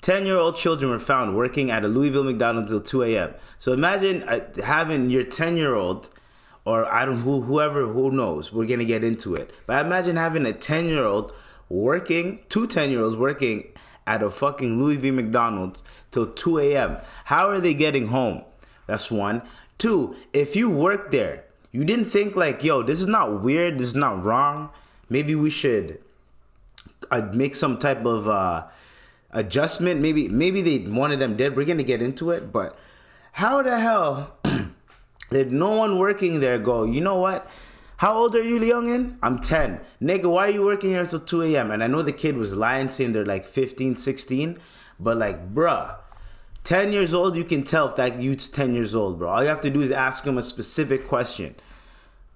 10-year-old children were found working at a Louisville McDonald's till 2 a.m. So imagine having your 10-year-old, or I don't whoever, who knows, we're going to get into it. But imagine having a 10-year-old working, two 10-year-olds working at a fucking Louisville McDonald's till 2 a.m. How are they getting home? That's one. Two, if you work there, you didn't think like, yo, this is not weird, this is not wrong. Maybe we should make some type of adjustment. Maybe they one of them did. We're gonna get into it, but how the hell did no one working there go, you know what? How old are you, youngin? I'm 10. Nigga, why are you working here until 2 a.m.? And I know the kid was lying, saying they're like 15, 16, but like, bruh, 10 years old, you can tell if that youth's 10 years old, bro. All you have to do is ask him a specific question.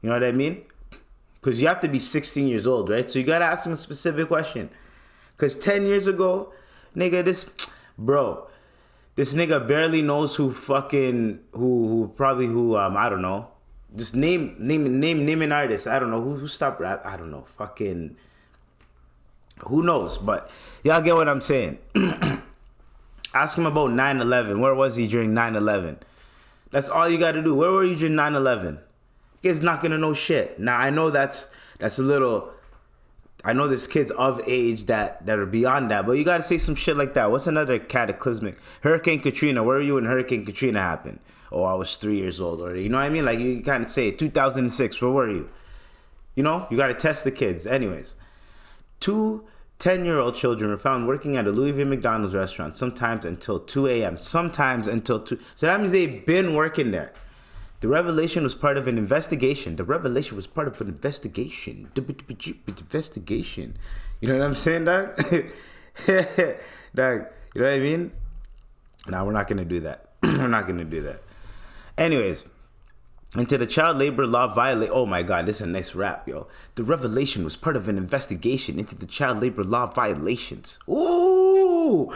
You know what I mean? Because you have to be 16 years old, right? So you got to ask him a specific question. Because 10 years ago, nigga, this nigga barely knows who I don't know. Just name an artist. I don't know. Who stopped rap? I don't know. Fucking, who knows? But y'all get what I'm saying. Ask him about 9/11. Where was he during 9/11? That's all you got to do. Where were you during 9/11? Kid's not gonna know shit. Now I know that's a little. I know there's kids of age that are beyond that, but you gotta say some shit like that. What's another cataclysmic? Hurricane Katrina. Where were you when Hurricane Katrina happened? Oh, I was 3 years old, or you know what I mean? Like you kind of say 2006. Where were you? You know, you gotta test the kids. Anyways, 10-year-old children were found working at a Louisville McDonald's restaurant, sometimes until 2 a.m. Sometimes until 2. So that means they've been working there. The revelation was part of an investigation. Investigation. You know what I'm saying, dog? Dog, you know what I mean? Nah, we're not going to do that. We're not going to do that. Anyways, into the child labor law violation. Oh my God, this is a nice rap, yo. The revelation was part of an investigation into the child labor law violations. Ooh,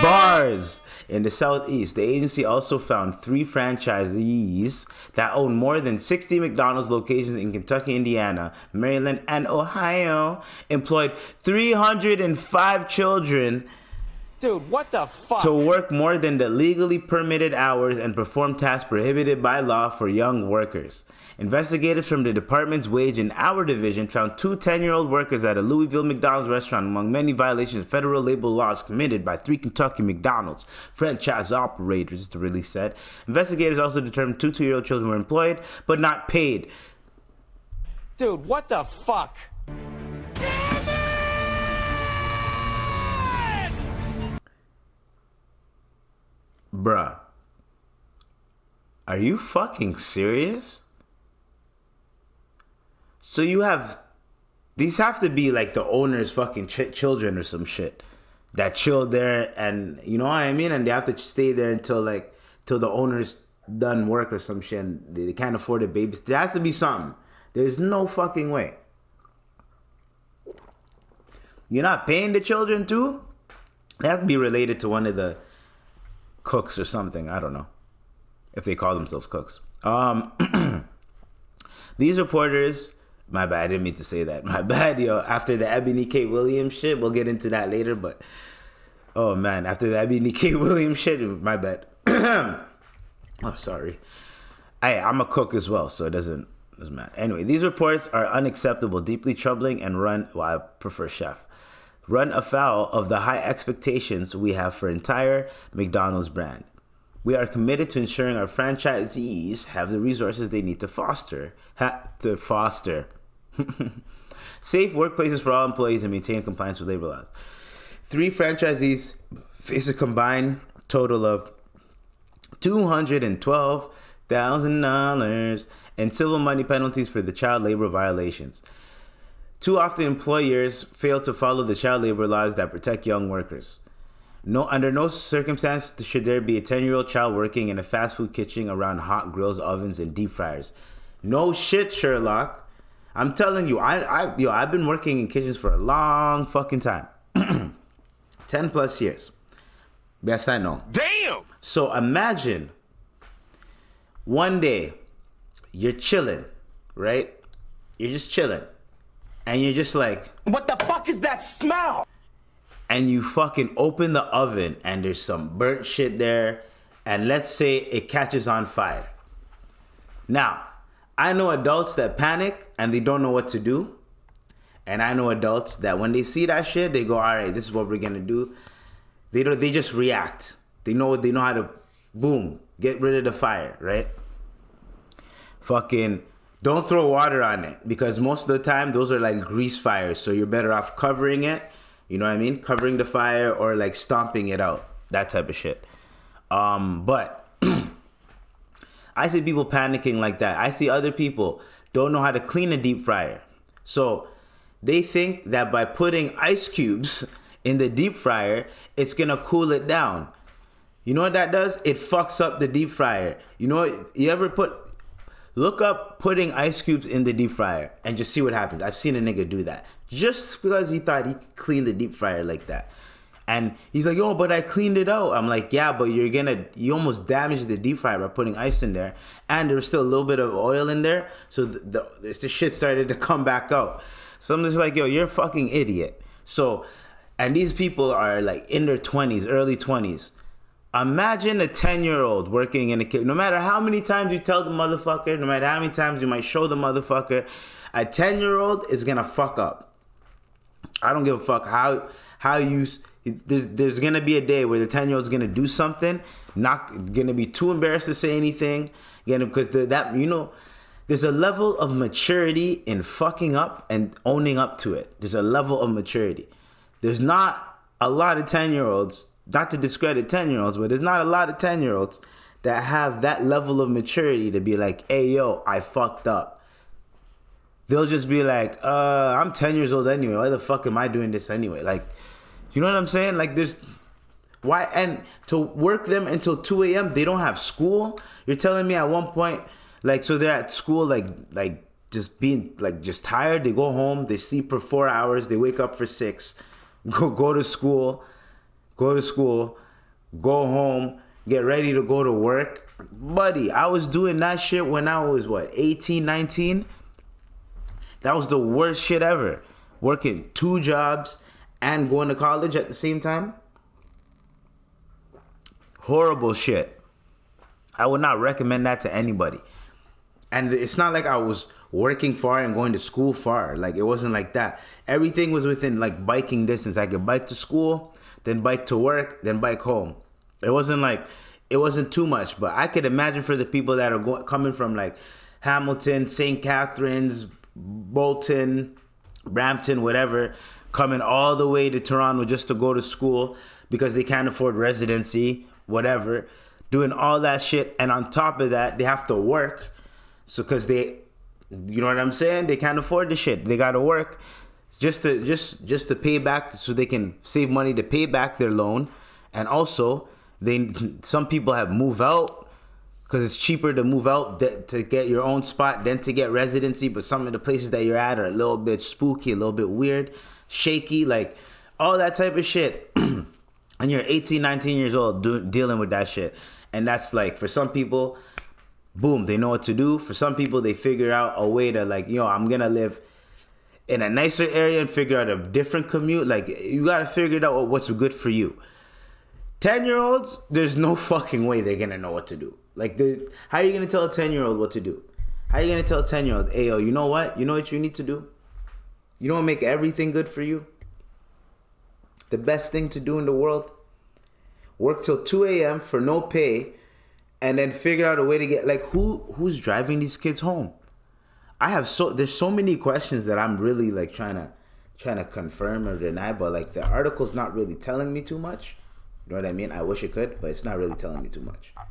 bars. In the Southeast, the agency also found 3 franchisees that own more than 60 McDonald's locations in Kentucky, Indiana, Maryland, and Ohio, employed 305 children. Dude, what the fuck? To work more than the legally permitted hours and perform tasks prohibited by law for young workers. Investigators from the department's wage and hour division found 2 10-year-old workers at a Louisville McDonald's restaurant among many violations of federal labor laws committed by 3 Kentucky McDonald's franchise operators, the release said. Investigators also determined 2 2-year-old children were employed but not paid. Dude, what the fuck? Bruh. Are you fucking serious? So you have, these have to be like the owner's fucking children or some shit that chilled there, and you know what I mean? And they have to stay there until the owner's done work or some shit, and they can't afford a baby. There has to be something. There's no fucking way. You're not paying the children too? They have to be related to one of the cooks or something. I don't know if they call themselves cooks. These reporters, my bad, I didn't mean to say that. My bad, yo. After the Ebony K. Williams shit, we'll get into that later, but oh man, after the Ebony K. Williams shit, my bad. I'm sorry. I'm a cook as well, so it doesn't matter. Anyway, these reports are unacceptable, deeply troubling, and I prefer chef. Run afoul of the high expectations we have for entire McDonald's brand. We are committed to ensuring our franchisees have the resources they need to foster safe workplaces for all employees and maintain compliance with labor laws. 3 franchisees face a combined total of $212,000 in civil money penalties for the child labor violations. Too often, employers fail to follow the child labor laws that protect young workers. Under no circumstance should there be a 10-year-old child working in a fast food kitchen around hot grills, ovens, and deep fryers. No shit, Sherlock. I'm telling you, I've been working in kitchens for a long fucking time. 10 plus years. Yes, I know. Damn! So imagine one day you're chilling, right? You're just chilling. And you're just like, what the fuck is that smell? and you fucking open the oven and there's some burnt shit there, and let's say it catches on fire. Now, I know adults that panic and they don't know what to do. And I know adults that when they see that shit, they go, all right, this is what we're gonna do. They just react. They know how to, boom, get rid of the fire, right? Fucking don't throw water on it, because most of the time those are like grease fires. So you're better off covering it. You know what I mean? Covering the fire or like stomping it out. That type of shit. But I see people panicking like that. I see other people don't know how to clean a deep fryer. So they think that by putting ice cubes in the deep fryer, it's going to cool it down. You know what that does? It fucks up the deep fryer. You know what? You ever look up putting ice cubes in the deep fryer and just see what happens. I've seen a nigga do that just because he thought he could clean the deep fryer like that. And he's like, yo, but I cleaned it out. I'm like, yeah, but you almost damaged the deep fryer by putting ice in there. And there was still a little bit of oil in there. So the shit started to come back out. So I'm just like, yo, you're a fucking idiot. So, and these people are like in their 20s, early 20s. Imagine a 10-year-old working in a kitchen. No matter how many times you tell the motherfucker, no matter how many times you might show the motherfucker, a 10-year-old is going to fuck up. I don't give a fuck how you... There's going to be a day where the 10-year-old's going to do something, not going to be too embarrassed to say anything. Because there's a level of maturity in fucking up and owning up to it. There's a level of maturity. There's not a lot of 10-year-olds, not to discredit 10-year-olds, but there's not a lot of 10-year-olds that have that level of maturity to be like, hey, yo, I fucked up. They'll just be like, I'm 10 years old anyway. Why the fuck am I doing this anyway? Like, you know what I'm saying? Like, why? And to work them until 2 a.m., they don't have school. You're telling me at one point, like, so they're at school, like just being, like, just tired. They go home, they sleep for 4 hours, they wake up for 6, go to school, go home, get ready to go to work. Buddy, I was doing that shit when I was, 18, 19? That was the worst shit ever. Working 2 jobs and going to college at the same time. Horrible shit. I would not recommend that to anybody. And it's not like I was working far and going to school far. Like, it wasn't like that. Everything was within, like, biking distance. I could bike to school, then bike to work, then bike home. It wasn't too much. But I could imagine for the people that are coming from, like, Hamilton, St. Catharines, Bolton, Brampton, whatever, coming all the way to Toronto just to go to school because they can't afford residency, whatever, doing all that shit. And on top of that, they have to work. So, because you know what I'm saying? They can't afford the shit. They got to work just to pay back, so they can save money to pay back their loan. And also, some people have moved out because it's cheaper to move out to get your own spot than to get residency. But some of the places that you're at are a little bit spooky, a little bit weird, shaky, like all that type of shit. And you're 18, 19 years old dealing with that shit. And that's like, for some people, boom, they know what to do. For some people, they figure out a way to, like, I'm going to live in a nicer area and figure out a different commute. Like, you got to figure out what's good for you. 10-year-olds, there's no fucking way they're going to know what to do. Like, how are you going to tell a 10-year-old what to do? How are you going to tell a 10-year-old, hey, yo, you know what? You know what you need to do? You know what make everything good for you? The best thing to do in the world? Work till 2 a.m. for no pay, and then figure out a way to get, like, who's driving these kids home? There's so many questions that I'm really, like, trying to confirm or deny, but, like, the article's not really telling me too much. You know what I mean? I wish it could, but it's not really telling me too much.